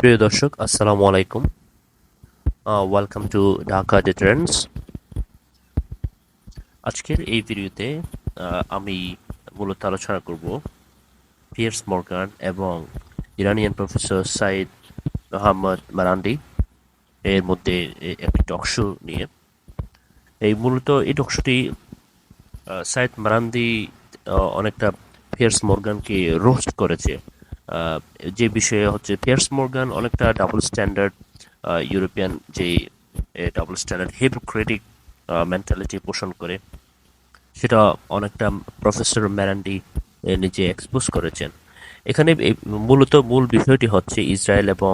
প্রিয় দর্শক, আসসালামু আলাইকুম। Welcome to Dhaka deterrence. আজকের এই ভিডিওতে আমি মূলত আলোচনা করব পিয়ার্স মর্গান এবং ইরানিয়ান প্রফেসর সাইদ মোহাম্মদ মারান্ডি এর মধ্যে একটি টকশো নিয়ে। মূলত এই টকশোটি সাইদ মারান্ডি অনেকটা পিয়ার্স মর্গানকে রোস্ট করেছে। যে বিষয়ে হচ্ছে পিয়ার্স মর্গান অনেকটা ডাবল স্ট্যান্ডার্ড ইউরোপিয়ান যে ডাবল স্ট্যান্ডার্ড হিপোক্রেটিক মেন্টালিটি পোষণ করে, সেটা অনেকটা প্রফেসর ম্যারান্ডি নিজে এক্সপোজ করেছেন। এখানে মূল বিষয়টি হচ্ছে ইসরায়েল এবং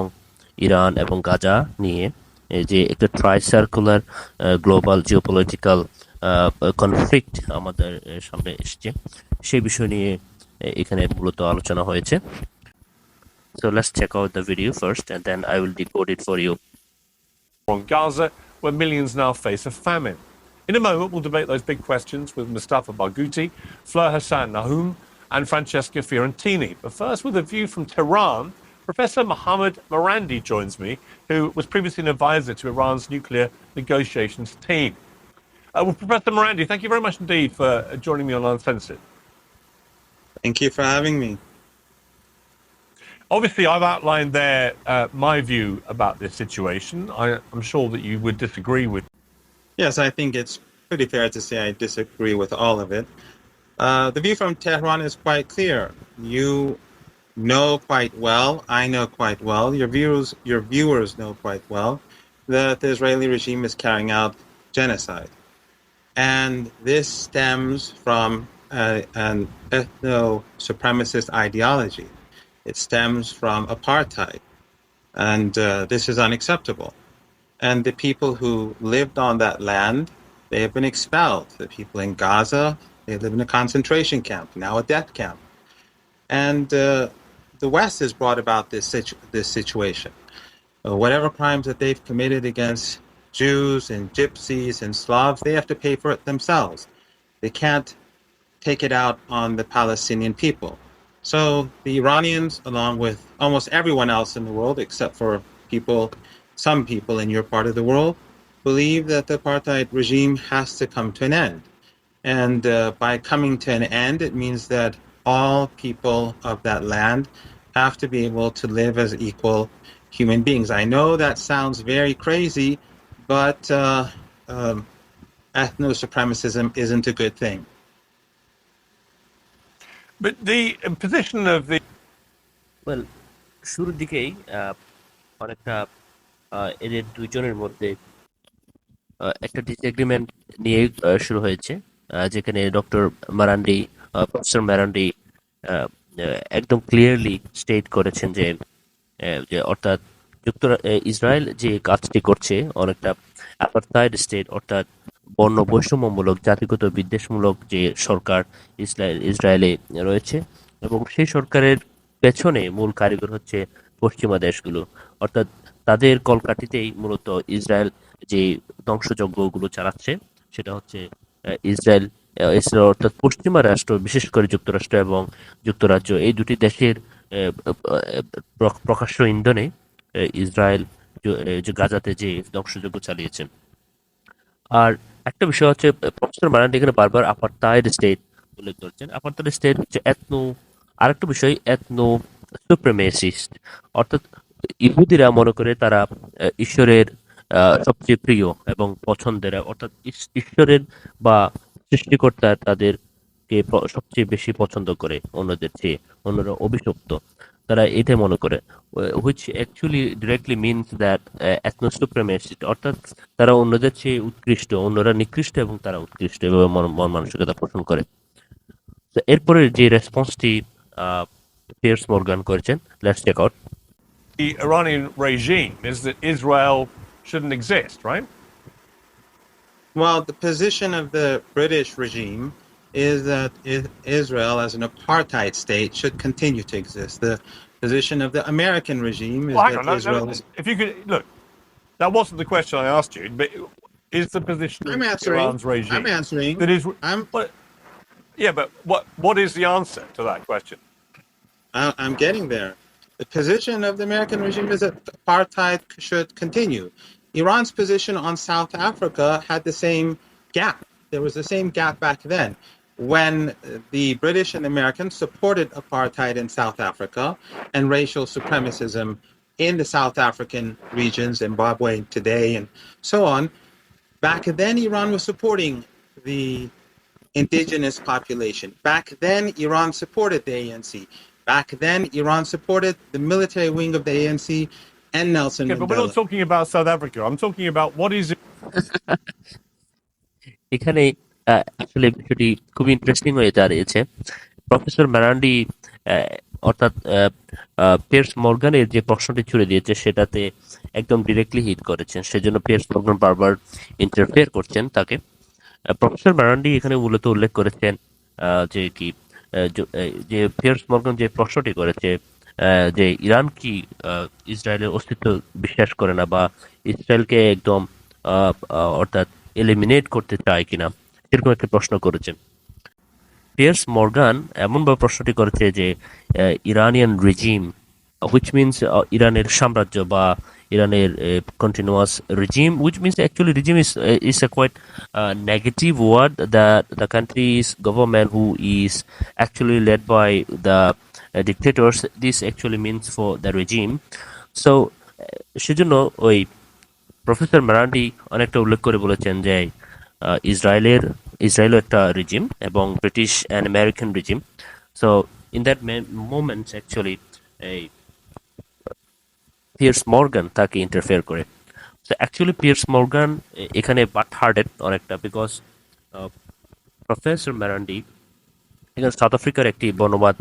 ইরান এবং গাজা নিয়ে যে একটা try circular global geopolitical conflict আমাদের সামনে এসছে, সেই বিষয় নিয়ে এখানে মূলত আলোচনা হয়েছে। So let's check out the video first and then I will decode it for you. On Gaza, where millions now face a famine. In a moment, we'll debate those big questions with Mustafa Barghouti, Fleur Hassan Nahoum, and Francesca Fiorentini. But first, with a view from Tehran, Professor Mohammad Marandi joins me, who was previously an advisor to Iran's nuclear negotiations team. Well, Professor Marandi, thank you very much indeed for joining me on Uncensored. Thank you for having me. Obviously, I've outlined there my view about this situation. I'm sure that you would disagree with. Yes, I think it's pretty fair to say I disagree with all of it. The view from Tehran is quite clear. You know quite well, I know quite well, your viewers know quite well, that the Israeli regime is carrying out genocide. And this stems from an ethno-supremacist ideology. It stems from apartheid, and this is unacceptable. And the people who lived on that land, they have been expelled. The people in Gaza, they live in a concentration camp, now a death camp. And the West has brought about this situation. Whatever crimes that they've committed against Jews and Gypsies and Slavs, they have to pay for it themselves. They can't take it out on the Palestinian people. So the Iranians, along with almost everyone else in the world, except for some people in your part of the world, believe that the apartheid regime has to come to an end. And by coming to an end, it means that all people of that land have to be able to live as equal human beings. I know that sounds very crazy, but ethno-supremacism isn't a good thing. But the position of the well, শুরুর দিকেই অনেকটা এদের দুইজনের মধ্যে একটা disagreement নিয়ে শুরু হয়েছে, যেখানে ডক্টর মারান্ডি, প্রফেসর মারান্ডি একদম ক্লিয়ারলি স্টেট করেছেন যে অর্থাৎ ইসরায়েল যে কাজটি করছে অনেকটা অ্যাপারথাইড স্টেট, অর্থাৎ বর্ণ বৈষম্যমূলক জাতিগত বিদ্বেষমূলক যে সরকার ইসরায়েলে রয়েছে, এবং সেই সরকারের পেছনে মূল কারিগর হচ্ছে পশ্চিমা দেশগুলো। অর্থাৎ তাদের কলকাঠিতেই মূলত ইসরায়েল যে ধ্বংসযজ্ঞগুলো চালাচ্ছে, সেটা হচ্ছে ইসরায়েল অর্থাৎ পশ্চিমা রাষ্ট্র, বিশেষ করে যুক্তরাষ্ট্র এবং যুক্তরাজ্য, এই দুটি দেশের প্রকাশ্য ইন্ধনে ইসরায়েল যে গাজাতে যে ধ্বংসযজ্ঞ চালিয়েছেন। আর একটা বিষয় হচ্ছে, প্রফেসর মারান্ডি এখানে বারবার আপারথাইড স্টেট উল্লেখ করেছেন। আপারথাইড স্টেট হচ্ছে আরেকটা বিষয় এথনো সুপ্রিমেসিস্ট, অর্থাৎ ইহুদিরা মনে করে তারা ঈশ্বরের সবচেয়ে প্রিয় এবং পছন্দের, অর্থাৎ ঈশ্বরের বা সৃষ্টিকর্তা তাদেরকে সবচেয়ে বেশি পছন্দ করে অন্যদের চেয়ে, অন্যরা অভিশপ্ত, তারা এটা মনে করে, which actually directly means that ethno supremacist, অর্থাৎ তারা অন্যদের চেয়ে উৎকৃষ্ট, অন্যরা নিকৃষ্ট এবং তারা উৎকৃষ্ট, এভাবে মন মানসিকতা পোষণ করে। তো এরপরে যে রেসপন্সটি পিয়ার্স মর্গান করেছেন, let's check out. The Iranian regime is that Israel shouldn't exist, right? Well, the position of the British regime is that Israel as an apartheid state should continue to exist. The position of the American regime is Well, hang that on. Israel No, is... if you could look, that wasn't the question I asked you. But is the position I'm of answering. Iran's regime I'm answering. that is? But yeah, but what is the answer to that question? I'm getting there. The position of the American regime is that apartheid should continue. Iran's position on South Africa had the same gap. There was the same gap back then when the British and Americans supported apartheid in South Africa and racial supremacism in the South African regions, Zimbabwe today, and so on. Back then, Iran was supporting the indigenous population. Back then, Iran supported the ANC. Back then, Iran supported the military wing of the ANC and Nelson Okay, but we're not Mandela. talking about South Africa. I'm talking about what is এখানে আসলে বিষয়টি খুবই interesting হয়ে দাঁড়িয়েছে। Professor ম্যারান্ডি আহ, অর্থাৎ pears মর্গানের যে প্রশ্নটি ছুড়ে দিয়েছে সেটাতে একদম ডিরেক্টলি হিট করেছেন, সেজন্য পিয়ার্স মর্গান বারবার ইন্টারফেয়ার করছেন তাকে। প্রফেসর ম্যারান্ডি এখানে মূলত উল্লেখ করেছেন যে কি যে পিয়ার্স মর্গান যে প্রশ্নটি করেছে যে ইরান কি ইসরায়েলের অস্তিত্ব বিশ্বাস করে না বা ইসরায়েলকে একদম অর্থাৎ এলিমিনেট করতে চায় কিনা, এরকম একটা প্রশ্ন করেছেন। পিয়ার্স মর্গান এমনভাবে প্রশ্নটি করেছে যে ইরানিয়ান রেজিম, which means ইরানের সাম্রাজ্য বা ইরানের continuous regime, which means actually regime is a quite negative word, that the country's government who is actually led by the dictators, this actually means for the regime. So সেজন্য ওই professor Marandi অনেকটা উল্লেখ করে বলেছেন যে ইসরায়েলও একটা রিজিম এবং British and American regime. So in that moments actually এই পিয়ার্স মর্গান তাকে ইন্টারফেয়ার করে। সো অ্যাকচুয়ালি পিয়ার্স মর্গান এখানে বাট হার্টেড অনেকটা, বিকজ প্রফেসর ম্যারান্ডি এখানে সাউথ আফ্রিকার একটি বর্ণবাদ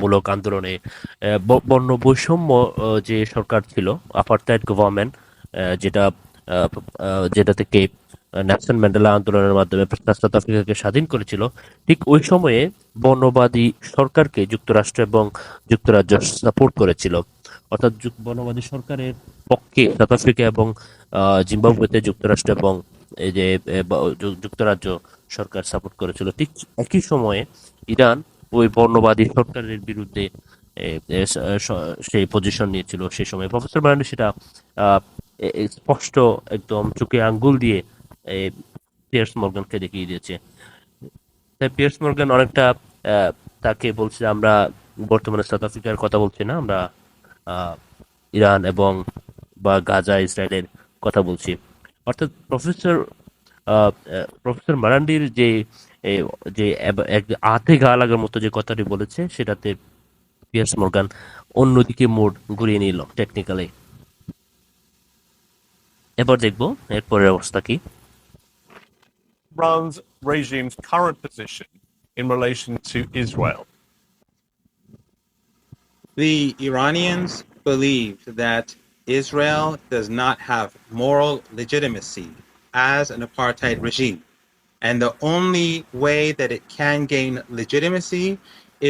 মূলক আন্দোলনে বর্ণ বৈষম্য যে সরকার ছিল, আপারথাইড গভর্নমেন্ট, যেটা যেটা থেকে নেলসন ম্যান্ডেলা আন্দোলনের মাধ্যমে সাউথ আফ্রিকাকে স্বাধীন করেছিল, ঠিক ওই সময়ে বর্ণবাদী সরকারকে যুক্তরাষ্ট্র এবং যুক্তরাজ্য সাপোর্ট করেছিল। অর্থাৎ বর্ণবাদী সরকারের পক্ষে সাউথ আফ্রিকা এবং জিম্বাবুয়েতে যুক্তরাষ্ট্র এবং এই যে যুক্তরাজ্য সরকার সাপোর্ট করেছিল। ঠিক একই সময়ে ইরান ওই বর্ণবাদী সরকারের বিরুদ্ধে সেই পজিশন নিয়েছিল সেই সময়। প্রফেসর মারান্ডি সেটা স্পষ্ট একদম চোখে আঙ্গুল দিয়ে পিয়ার্স মর্গানকে দেখিয়ে দিয়েছে। তাই পিয়ার্স মর্গান অনেকটা তাকে বলছে আমরা বর্তমানে সাউথ আফ্রিকার কথা বলছি না, আমরা ইরান এবং বা গাজা ইসরায়েলের কথা বলছি। অর্থাৎ প্রফেসর মারান্ডির যে যে হাতে গা লাগার মতো যে কথাটি বলেছে, সেটাতে পিয়ার্স মর্গান অন্যদিকে মোড় ঘুরিয়ে নিল টেকনিক্যালি। এবার দেখবো এরপরের অবস্থা কি। Iran's regime's current position in relation to Israel? The Iranians believe that Israel does not have moral legitimacy as an apartheid regime. And the only way that it can gain legitimacy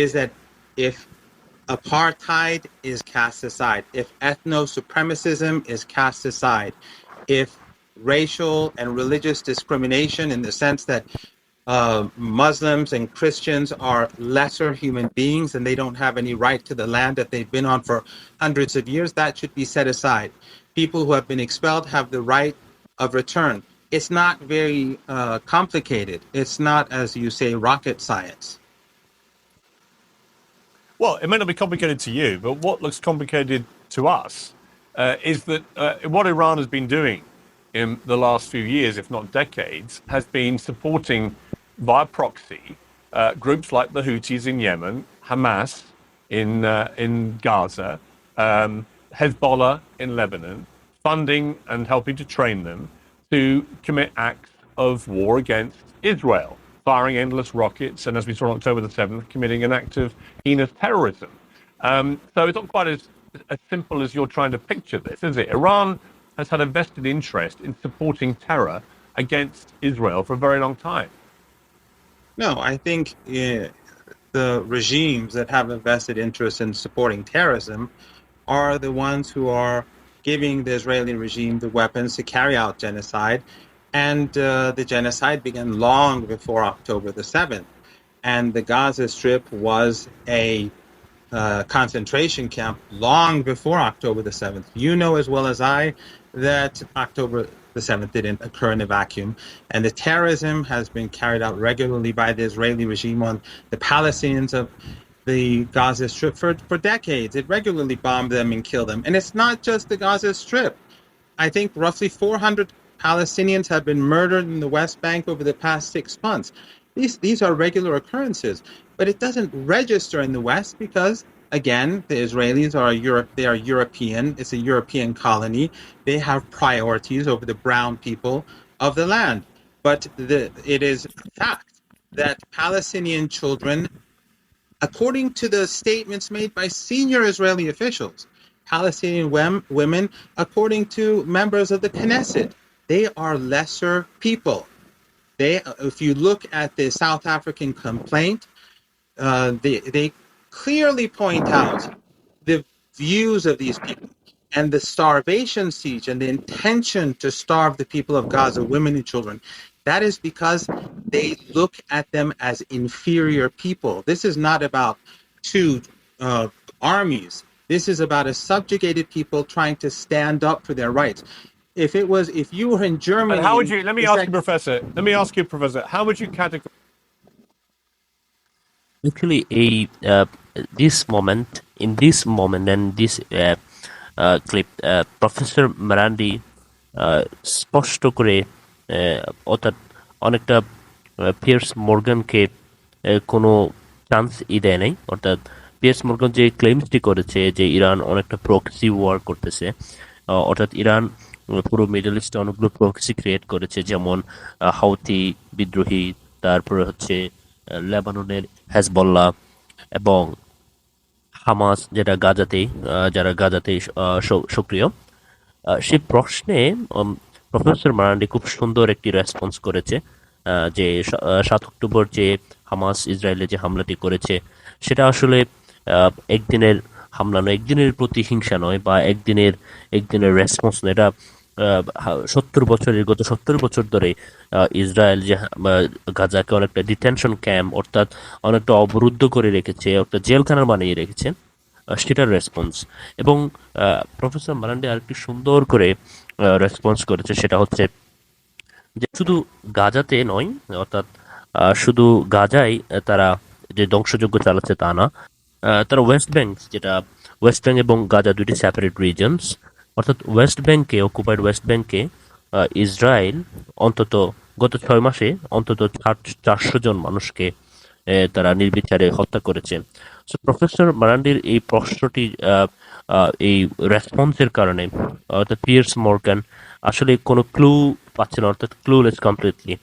is that if apartheid is cast aside, if ethno-supremacism is cast aside, if racial and religious discrimination in the sense that Muslims and Christians are lesser human beings and they don't have any right to the land that they've been on for hundreds of years, that should be set aside. People who have been expelled have the right of return. It's not very complicated. It's not, as you say, rocket science. Well, it may not be complicated to you, but what looks complicated to us is that what Iran has been doing in the last few years, if not decades, has been supporting via proxy groups like the Houthis in Yemen, Hamas in Gaza, Hezbollah in Lebanon, funding and helping to train them to commit acts of war against Israel, firing endless rockets, and as we saw on October the 7th, committing an act of heinous terrorism. So it's not quite as simple as you're trying to picture this, is it? Iran has had a vested interest in supporting terror against Israel for a very long time. No, I think the regimes that have a vested interest in supporting terrorism are the ones who are giving the Israeli regime the weapons to carry out genocide. And the genocide began long before October the 7th. And the Gaza Strip was a concentration camp long before October the 7th. You know as well as I that October the 7th didn't occur in a vacuum, and the terrorism has been carried out regularly by the Israeli regime on the Palestinians of the Gaza Strip for decades. It regularly bombed them and killed them. And it's not just the Gaza Strip. I think roughly 400 Palestinians have been murdered in the West Bank over the past 6 months. These are regular occurrences, but it doesn't register in the West because, again, the Israelis are they are European. It's a European colony. They have priorities over the brown people of the land. But it is a fact that Palestinian children, according to the statements made by senior Israeli officials, Palestinian women, according to members of the Knesset, they are lesser people. If you look at the South African complaint, they clearly point out the views of these people and the starvation siege and the intention to starve the people of Gaza, women and children. That is because they look at them as inferior people. This is not about two armies. This is about a subjugated people trying to stand up for their rights. If you were in Germany, And how would you? Let me ask you, Professor. How would you categorize? Actually, in this moment and this clip, professor Marandi স্পষ্ট করে অর্থাৎ অনেকটা pears মর্গানকে কোনো চান্সই দেয় নাই। অর্থাৎ pears Morgan যে ক্লেমসটি করেছে যে ইরান অনেকটা প্রক্সি ওয়ার করতেছে, অর্থাৎ ইরান পুরো মিডল ইস্টে অনেকগুলো প্রক্সি ক্রিয়েট করেছে, যেমন হাউথি বিদ্রোহী, তারপরে হচ্ছে লেবাননের হেজবল্লাহ এবং হামাস যারা গাজাতে সক্রিয়। সেই প্রশ্নে প্রফেসর মারান্ডি খুব সুন্দর একটি রেসপন্স করেছে, যে 7 অক্টোবর যে হামাস ইসরায়েলে যে হামলাটি করেছে সেটা আসলে একদিনের হামলা নয়, একদিনের প্রতিহিংসা নয়, বা একদিনের রেসপন্স নয়। এটা গত 70 বছর ধরে ইসরায়েল যে গাজাকে অনেকটা ডিটেনশন ক্যাম্প, অর্থাৎ অনেকটা অবরুদ্ধ করে রেখেছে, অর্থাৎ জেলখানা বানিয়ে রেখেছে, সেটার রেসপন্স। এবং প্রফেসর মারান্ডি আরেকটি সুন্দর করে রেসপন্স করেছে, সেটা হচ্ছে যে শুধু গাজাতে নয়, অর্থাৎ শুধু গাজায় তারা যে ধ্বংসযজ্ঞ চালাচ্ছে তা না, তারা ওয়েস্ট ব্যাংক এবং গাজা দুটি সেপারেট রিজনস, অর্থাৎ অকুপাইড ওয়েস্ট ব্যাংকে ইসরায়েল অন্তত গত 6 মাসে অন্তত 400 জন মানুষকে তারা নির্বিচারে হত্যা করেছে। সো প্রফেসর মারান্ডির এই প্রশ্নটি, এই রেসপন্সের কারণে অর্থাৎ পিয়ার্স মর্গান আসলে কোনো ক্লু পাচ্ছে না, অর্থাৎ ক্লুলেস কমপ্লিটলি।